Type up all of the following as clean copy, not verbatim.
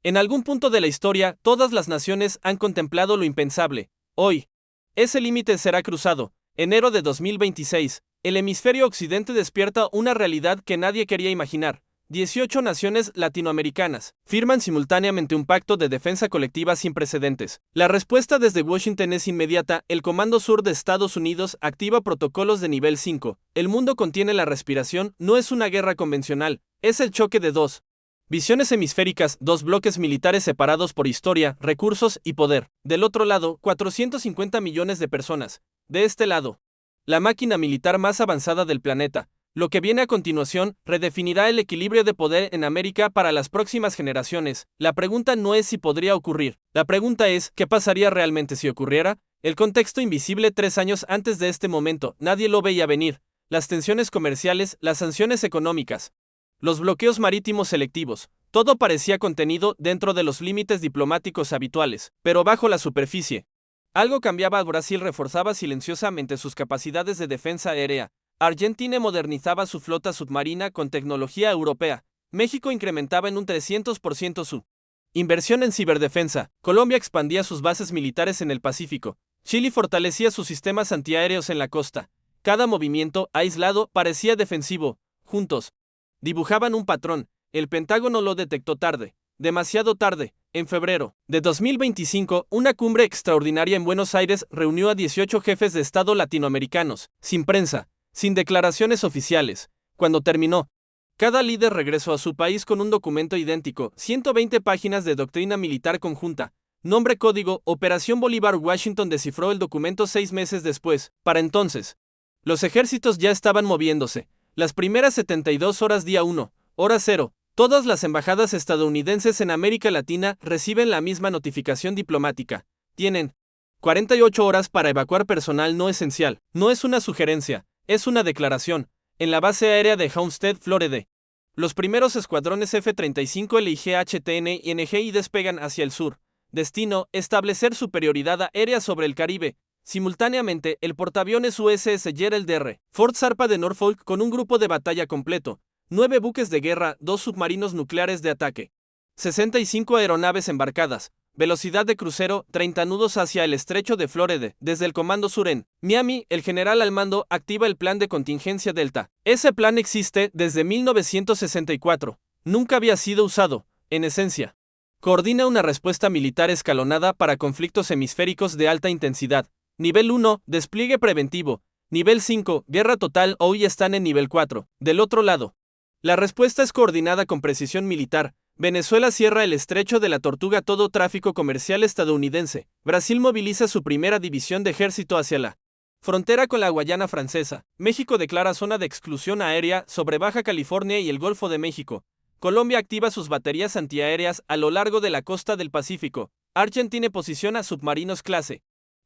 En algún punto de la historia, todas las naciones han contemplado lo impensable. Hoy, ese límite será cruzado. Enero de 2026, el hemisferio occidente despierta una realidad que nadie quería imaginar. 18 naciones latinoamericanas firman simultáneamente un pacto de defensa colectiva sin precedentes. La respuesta desde Washington es inmediata. El Comando Sur de Estados Unidos activa protocolos de nivel 5. El mundo contiene la respiración. No es una guerra convencional, es el choque de dos visiones hemisféricas, dos bloques militares separados por historia, recursos y poder. Del otro lado, 450 millones de personas. De este lado, la máquina militar más avanzada del planeta. Lo que viene a continuación redefinirá el equilibrio de poder en América para las próximas generaciones. La pregunta no es si podría ocurrir. La pregunta es, ¿qué pasaría realmente si ocurriera? El contexto invisible 3 años antes de este momento, nadie lo veía venir. Las tensiones comerciales, las sanciones económicas, los bloqueos marítimos selectivos, todo parecía contenido dentro de los límites diplomáticos habituales, pero bajo la superficie. Algo cambiaba. Brasil reforzaba silenciosamente sus capacidades de defensa aérea. Argentina modernizaba su flota submarina con tecnología europea. México incrementaba en un 300% su inversión en ciberdefensa. Colombia expandía sus bases militares en el Pacífico. Chile fortalecía sus sistemas antiaéreos en la costa. Cada movimiento, aislado, parecía defensivo. Juntos, dibujaban un patrón. El Pentágono lo detectó tarde, demasiado tarde. En febrero de 2025, una cumbre extraordinaria en Buenos Aires reunió a 18 jefes de Estado latinoamericanos, sin prensa, sin declaraciones oficiales. Cuando terminó, cada líder regresó a su país con un documento idéntico, 120 páginas de doctrina militar conjunta. Nombre, código, Operación Bolívar. Washington descifró el documento 6 meses después. Para entonces, los ejércitos ya estaban moviéndose. Las primeras 72 horas, día 1, hora 0. Todas las embajadas estadounidenses en América Latina reciben la misma notificación diplomática. Tienen 48 horas para evacuar personal no esencial. No es una sugerencia, es una declaración. En la base aérea de Homestead, Florida, los primeros escuadrones F-35 LIGHTN y NGI despegan hacia el sur. Destino, establecer superioridad aérea sobre el Caribe. Simultáneamente, el portaaviones USS Gerald R. Ford zarpa de Norfolk con un grupo de batalla completo. 9 buques de guerra, 2 submarinos nucleares de ataque, 65 aeronaves embarcadas, velocidad de crucero, 30 nudos hacia el estrecho de Florida. Desde el Comando Sur en Miami, el general al mando activa el plan de contingencia Delta. Ese plan existe desde 1964. Nunca había sido usado, en esencia. Coordina una respuesta militar escalonada para conflictos hemisféricos de alta intensidad. Nivel 1, despliegue preventivo. Nivel 5, guerra total. Hoy están en nivel 4. Del otro lado, la respuesta es coordinada con precisión militar. Venezuela cierra el estrecho de la Tortuga. Todo tráfico comercial estadounidense. Brasil moviliza su primera división de ejército hacia la frontera con la Guayana Francesa. México declara zona de exclusión aérea sobre Baja California y el Golfo de México. Colombia activa sus baterías antiaéreas a lo largo de la costa del Pacífico. Argentina posiciona submarinos clase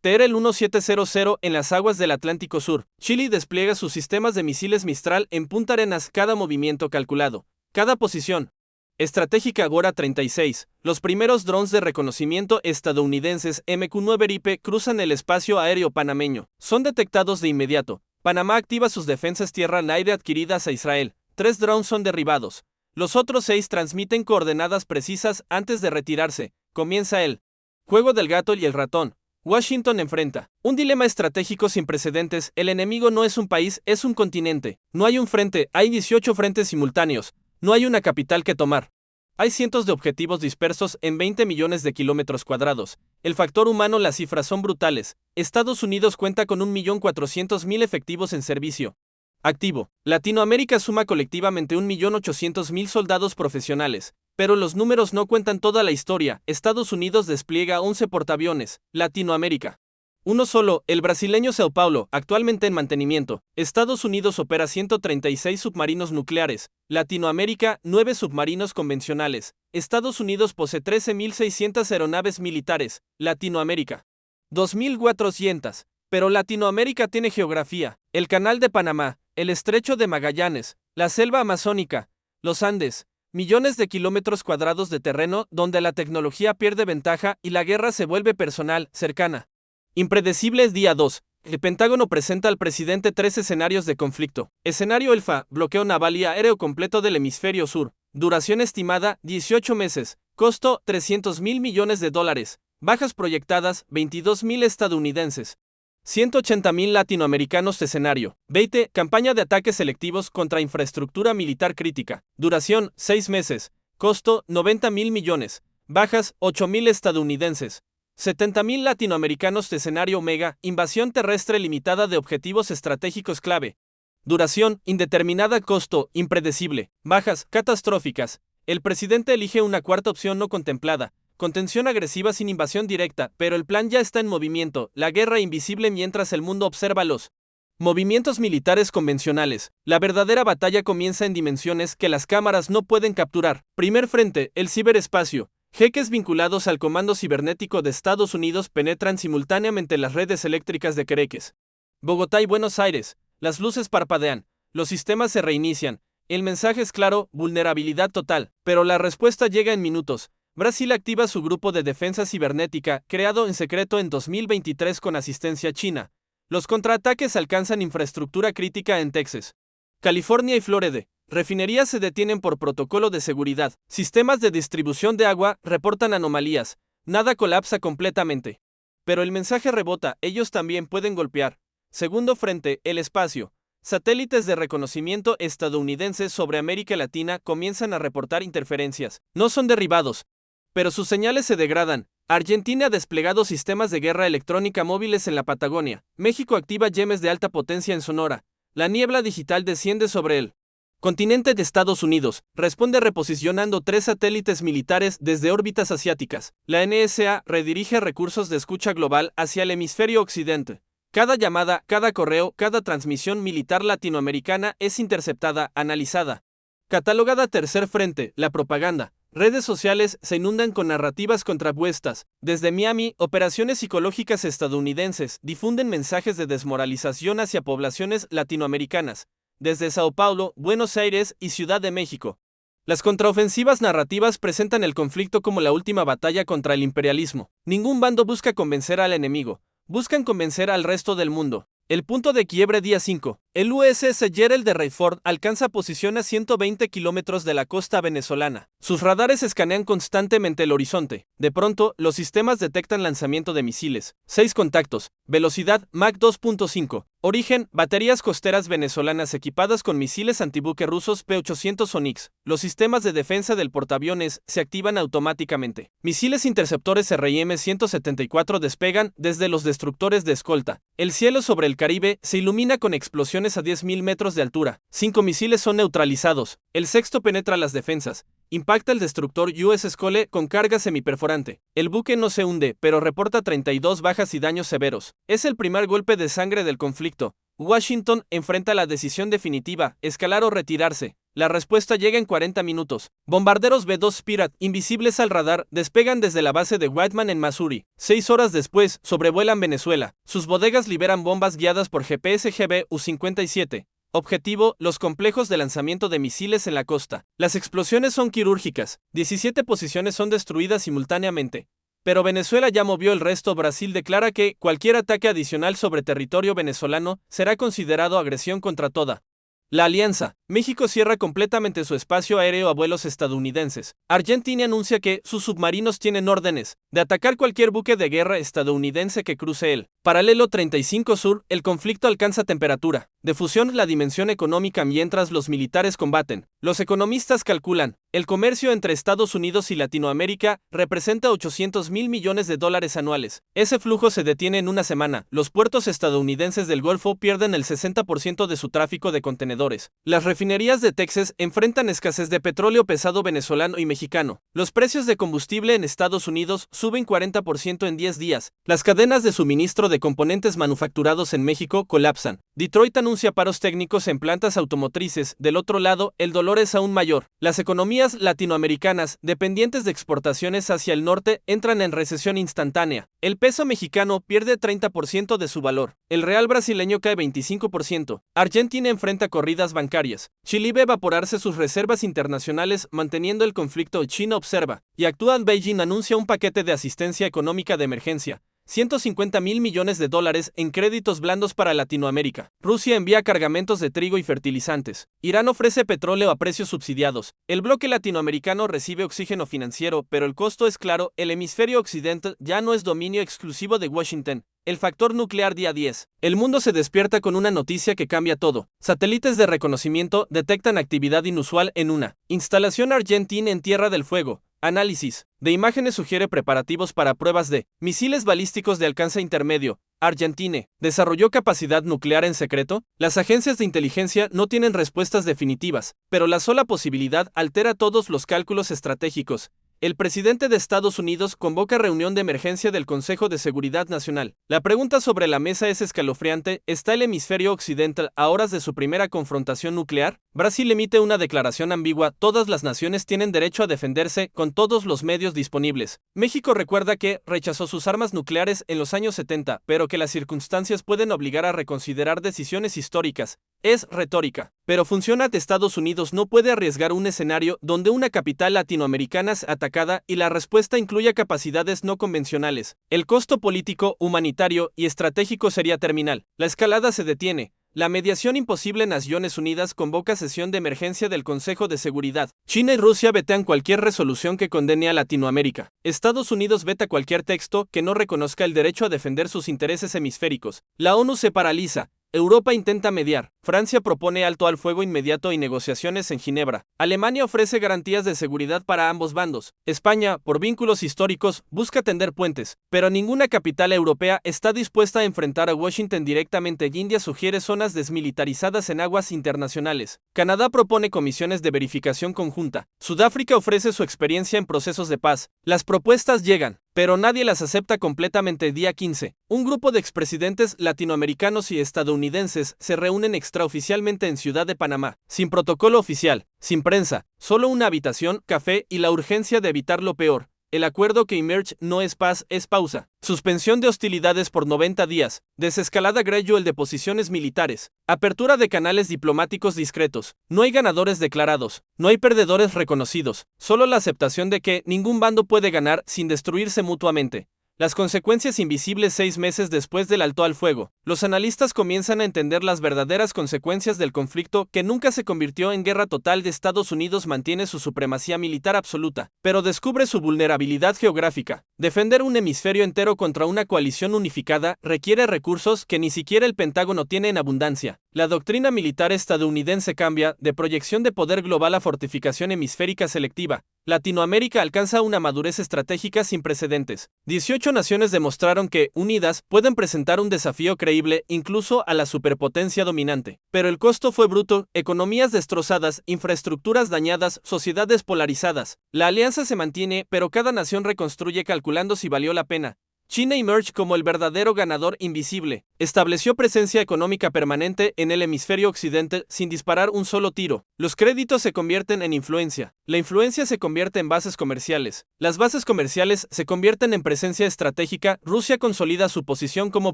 TR 1700 en las aguas del Atlántico Sur. Chile despliega sus sistemas de misiles Mistral en Punta Arenas. Cada movimiento calculado, cada posición estratégica. Agora 36. Los primeros drones de reconocimiento estadounidenses MQ-9 Ripe cruzan el espacio aéreo panameño. Son detectados de inmediato. Panamá activa sus defensas tierra-aire adquiridas a Israel. 3 drones son derribados. Los otros 6 transmiten coordenadas precisas antes de retirarse. Comienza el juego del gato y el ratón. Washington enfrenta un dilema estratégico sin precedentes. El enemigo no es un país, es un continente. No hay un frente, hay 18 frentes simultáneos. No hay una capital que tomar. Hay cientos de objetivos dispersos en 20 millones de kilómetros cuadrados. El factor humano, las cifras son brutales. Estados Unidos cuenta con 1.400.000 efectivos en servicio activo. Latinoamérica suma colectivamente 1.800.000 soldados profesionales. Pero los números no cuentan toda la historia. Estados Unidos despliega 11 portaaviones. Latinoamérica, uno solo, el brasileño São Paulo, actualmente en mantenimiento. Estados Unidos opera 136 submarinos nucleares. Latinoamérica, 9 submarinos convencionales. Estados Unidos posee 13.600 aeronaves militares. Latinoamérica, 2.400. Pero Latinoamérica tiene geografía. El Canal de Panamá, el Estrecho de Magallanes, la selva amazónica, los Andes. Millones de kilómetros cuadrados de terreno donde la tecnología pierde ventaja y la guerra se vuelve personal, cercana. Impredecibles. Día 2. El Pentágono presenta al presidente 3 escenarios de conflicto. Escenario alfa, bloqueo naval y aéreo completo del hemisferio sur. Duración estimada, 18 meses. Costo, 300.000 millones de dólares. Bajas proyectadas, 22.000 estadounidenses. 180.000 latinoamericanos. Escenario: 20. Campaña de ataques selectivos contra infraestructura militar crítica. Duración: 6 meses. Costo: 90.000 millones. Bajas: 8.000 estadounidenses. 70.000 latinoamericanos. Escenario Omega: invasión terrestre limitada de objetivos estratégicos clave. Duración: indeterminada. Costo: impredecible. Bajas: catastróficas. El presidente elige una cuarta opción no contemplada: contención agresiva sin invasión directa, pero el plan ya está en movimiento, la guerra invisible mientras el mundo observa los movimientos militares convencionales. La verdadera batalla comienza en dimensiones que las cámaras no pueden capturar. Primer frente: el ciberespacio. Jeques vinculados al Comando Cibernético de Estados Unidos penetran simultáneamente las redes eléctricas de Quereques, Bogotá y Buenos Aires. Las luces parpadean, los sistemas se reinician. El mensaje es claro: vulnerabilidad total, pero la respuesta llega en minutos. Brasil activa su grupo de defensa cibernética, creado en secreto en 2023 con asistencia china. Los contraataques alcanzan infraestructura crítica en Texas, California y Florida. Refinerías se detienen por protocolo de seguridad. Sistemas de distribución de agua reportan anomalías. Nada colapsa completamente. Pero el mensaje rebota: ellos también pueden golpear. Segundo frente: el espacio. Satélites de reconocimiento estadounidenses sobre América Latina comienzan a reportar interferencias. No son derribados, pero sus señales se degradan. Argentina ha desplegado sistemas de guerra electrónica móviles en la Patagonia. México activa yemes de alta potencia en Sonora. La niebla digital desciende sobre el continente de Estados Unidos. Responde reposicionando 3 satélites militares desde órbitas asiáticas. La NSA redirige recursos de escucha global hacia el hemisferio occidente. Cada llamada, cada correo, cada transmisión militar latinoamericana es interceptada, analizada, catalogada. Tercer frente: la propaganda. Redes sociales se inundan con narrativas contrapuestas. Desde Miami, operaciones psicológicas estadounidenses difunden mensajes de desmoralización hacia poblaciones latinoamericanas. Desde Sao Paulo, Buenos Aires y Ciudad de México, las contraofensivas narrativas presentan el conflicto como la última batalla contra el imperialismo. Ningún bando busca convencer al enemigo. Buscan convencer al resto del mundo. El punto de quiebre: día 5. El USS Gerald de Rayford alcanza posición a 120 kilómetros de la costa venezolana. Sus radares escanean constantemente el horizonte. De pronto, los sistemas detectan lanzamiento de misiles. 6 contactos. Velocidad: Mach 2.5. Origen: baterías costeras venezolanas equipadas con misiles antibuque rusos P-800 Onyx. Los sistemas de defensa del portaaviones se activan automáticamente. Misiles interceptores RIM-174 despegan desde los destructores de escolta. El cielo sobre el Caribe se ilumina con explosiones a 10.000 metros de altura. 5 misiles son neutralizados. El sexto penetra las defensas. Impacta el destructor USS Cole con carga semiperforante. El buque no se hunde, pero reporta 32 bajas y daños severos. Es el primer golpe de sangre del conflicto. Washington enfrenta la decisión definitiva: escalar o retirarse. La respuesta llega en 40 minutos. Bombarderos B-2 Spirit, invisibles al radar, despegan desde la base de Whiteman en Missouri. 6 horas después, sobrevuelan Venezuela. Sus bodegas liberan bombas guiadas por GPS GBU-57. Objetivo: los complejos de lanzamiento de misiles en la costa. Las explosiones son quirúrgicas. 17 posiciones son destruidas simultáneamente. Pero Venezuela ya movió el resto. Brasil declara que cualquier ataque adicional sobre territorio venezolano será considerado agresión contra toda la alianza. México cierra completamente su espacio aéreo a vuelos estadounidenses. Argentina anuncia que sus submarinos tienen órdenes de atacar cualquier buque de guerra estadounidense que cruce el paralelo 35 sur. El conflicto alcanza temperatura de fusión, la dimensión económica mientras los militares combaten. Los economistas calculan: el comercio entre Estados Unidos y Latinoamérica representa 800.000 millones de dólares anuales. Ese flujo se detiene en una semana. Los puertos estadounidenses del Golfo pierden el 60% de su tráfico de contenedores. Las refinerías de Texas enfrentan escasez de petróleo pesado venezolano y mexicano. Los precios de combustible en Estados Unidos suben 40% en 10 días. Las cadenas de suministro de componentes manufacturados en México colapsan. Detroit anuncia paros técnicos en plantas automotrices. Del otro lado, el dolor es aún mayor. Las economías latinoamericanas, dependientes de exportaciones hacia el norte, entran en recesión instantánea. El peso mexicano pierde 30% de su valor. El real brasileño cae 25%. Argentina enfrenta corridas bancarias. Chile ve evaporarse sus reservas internacionales manteniendo el conflicto. China observa y actúa. Beijing anuncia un paquete de asistencia económica de emergencia. 150.000 millones de dólares en créditos blandos para Latinoamérica. Rusia envía cargamentos de trigo y fertilizantes. Irán ofrece petróleo a precios subsidiados. El bloque latinoamericano recibe oxígeno financiero, pero el costo es claro, el hemisferio occidental ya no es dominio exclusivo de Washington. El factor nuclear día 10. El mundo se despierta con una noticia que cambia todo. Satélites de reconocimiento detectan actividad inusual en una instalación argentina en Tierra del Fuego. Análisis de imágenes sugiere preparativos para pruebas de misiles balísticos de alcance intermedio. Argentina desarrolló capacidad nuclear en secreto. Las agencias de inteligencia no tienen respuestas definitivas, pero la sola posibilidad altera todos los cálculos estratégicos. El presidente de Estados Unidos convoca reunión de emergencia del Consejo de Seguridad Nacional. La pregunta sobre la mesa es escalofriante. ¿Está el hemisferio occidental a horas de su primera confrontación nuclear? Brasil emite una declaración ambigua. Todas las naciones tienen derecho a defenderse con todos los medios disponibles. México recuerda que rechazó sus armas nucleares en los años 70, pero que las circunstancias pueden obligar a reconsiderar decisiones históricas. Es retórica, pero funciona. Estados Unidos no puede arriesgar un escenario donde una capital latinoamericana es atacada y la respuesta incluya capacidades no convencionales. El costo político, humanitario y estratégico sería terminal. La escalada se detiene. La mediación imposible. Naciones Unidas convoca sesión de emergencia del Consejo de Seguridad. China y Rusia vetan cualquier resolución que condene a Latinoamérica. Estados Unidos veta cualquier texto que no reconozca el derecho a defender sus intereses hemisféricos. La ONU se paraliza. Europa intenta mediar. Francia propone alto al fuego inmediato y negociaciones en Ginebra. Alemania ofrece garantías de seguridad para ambos bandos. España, por vínculos históricos, busca tender puentes, pero ninguna capital europea está dispuesta a enfrentar a Washington directamente. India sugiere zonas desmilitarizadas en aguas internacionales. Canadá propone comisiones de verificación conjunta. Sudáfrica ofrece su experiencia en procesos de paz. Las propuestas llegan, pero nadie las acepta completamente. Día 15. Un grupo de expresidentes latinoamericanos y estadounidenses se reúnen extraoficialmente en Ciudad de Panamá, sin protocolo oficial, sin prensa, solo una habitación, café y la urgencia de evitar lo peor. El acuerdo que emerge no es paz, es pausa. Suspensión de hostilidades por 90 días. Desescalada gradual de posiciones militares. Apertura de canales diplomáticos discretos. No hay ganadores declarados. No hay perdedores reconocidos. Solo la aceptación de que ningún bando puede ganar sin destruirse mutuamente. Las consecuencias invisibles 6 meses después del alto al fuego. Los analistas comienzan a entender las verdaderas consecuencias del conflicto que nunca se convirtió en guerra total. De Estados Unidos mantiene su supremacía militar absoluta, pero descubre su vulnerabilidad geográfica. Defender un hemisferio entero contra una coalición unificada requiere recursos que ni siquiera el Pentágono tiene en abundancia. La doctrina militar estadounidense cambia de proyección de poder global a fortificación hemisférica selectiva. Latinoamérica alcanza una madurez estratégica sin precedentes. 18 naciones demostraron que, unidas, pueden presentar un desafío creíble incluso a la superpotencia dominante. Pero el costo fue bruto: economías destrozadas, infraestructuras dañadas, sociedades polarizadas. La alianza se mantiene, pero cada nación reconstruye calculando si valió la pena. China emerge como el verdadero ganador invisible. Estableció presencia económica permanente en el hemisferio occidental sin disparar un solo tiro. Los créditos se convierten en influencia. La influencia se convierte en bases comerciales. Las bases comerciales se convierten en presencia estratégica. Rusia consolida su posición como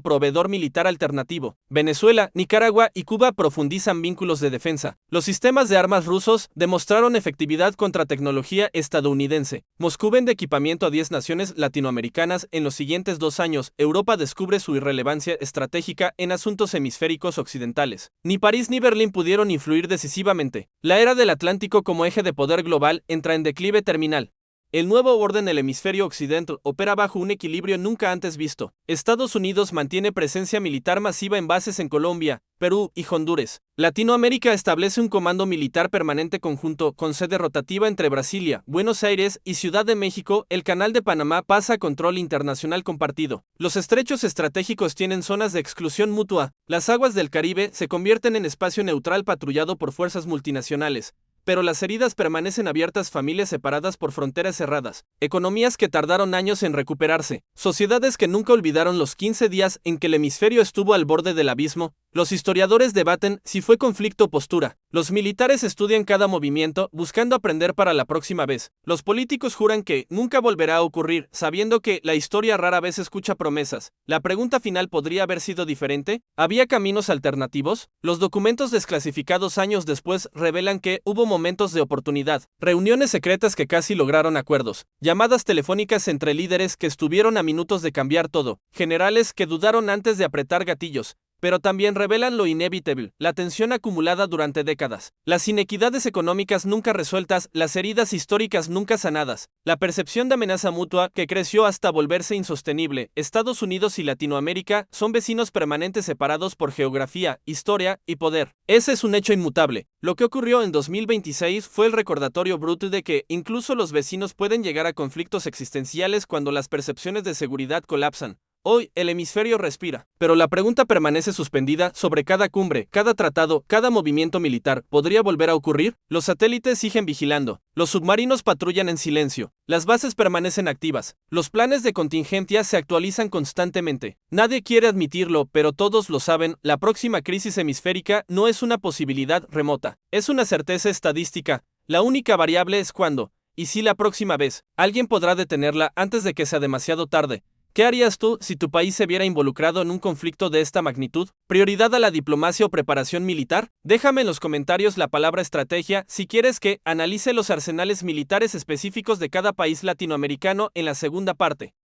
proveedor militar alternativo. Venezuela, Nicaragua y Cuba profundizan vínculos de defensa. Los sistemas de armas rusos demostraron efectividad contra tecnología estadounidense. Moscú vende equipamiento a 10 naciones latinoamericanas en los siguientes 2 años. Europa descubre su irrelevancia estratégica en asuntos hemisféricos occidentales. Ni París ni Berlín pudieron influir decisivamente. La era del Atlántico como eje de poder global entra en declive terminal. El nuevo orden del hemisferio occidental opera bajo un equilibrio nunca antes visto. Estados Unidos mantiene presencia militar masiva en bases en Colombia, Perú y Honduras. Latinoamérica establece un comando militar permanente conjunto con sede rotativa entre Brasilia, Buenos Aires y Ciudad de México. El Canal de Panamá pasa a control internacional compartido. Los estrechos estratégicos tienen zonas de exclusión mutua. Las aguas del Caribe se convierten en espacio neutral patrullado por fuerzas multinacionales. Pero las heridas permanecen abiertas: familias separadas por fronteras cerradas, economías que tardaron años en recuperarse, sociedades que nunca olvidaron los 15 días en que el hemisferio estuvo al borde del abismo. Los historiadores debaten si fue conflicto o postura. Los militares estudian cada movimiento buscando aprender para la próxima vez. Los políticos juran que nunca volverá a ocurrir, sabiendo que la historia rara vez escucha promesas. La pregunta final podría haber sido diferente. ¿Había caminos alternativos? Los documentos desclasificados años después revelan que hubo momentos de oportunidad, reuniones secretas que casi lograron acuerdos, llamadas telefónicas entre líderes que estuvieron a minutos de cambiar todo, generales que dudaron antes de apretar gatillos, pero también revelan lo inevitable, la tensión acumulada durante décadas, las inequidades económicas nunca resueltas, las heridas históricas nunca sanadas, la percepción de amenaza mutua que creció hasta volverse insostenible. Estados Unidos y Latinoamérica son vecinos permanentes separados por geografía, historia y poder. Ese es un hecho inmutable. Lo que ocurrió en 2026 fue el recordatorio bruto de que incluso los vecinos pueden llegar a conflictos existenciales cuando las percepciones de seguridad colapsan. Hoy, el hemisferio respira, pero la pregunta permanece suspendida sobre cada cumbre, cada tratado, cada movimiento militar. ¿Podría volver a ocurrir? Los satélites siguen vigilando, los submarinos patrullan en silencio, las bases permanecen activas, los planes de contingencia se actualizan constantemente. Nadie quiere admitirlo, pero todos lo saben, la próxima crisis hemisférica no es una posibilidad remota, es una certeza estadística. La única variable es cuándo, y si la próxima vez, alguien podrá detenerla antes de que sea demasiado tarde. ¿Qué harías tú si tu país se viera involucrado en un conflicto de esta magnitud? ¿Prioridad a la diplomacia o preparación militar? Déjame en los comentarios la palabra estrategia si quieres que analice los arsenales militares específicos de cada país latinoamericano en la segunda parte.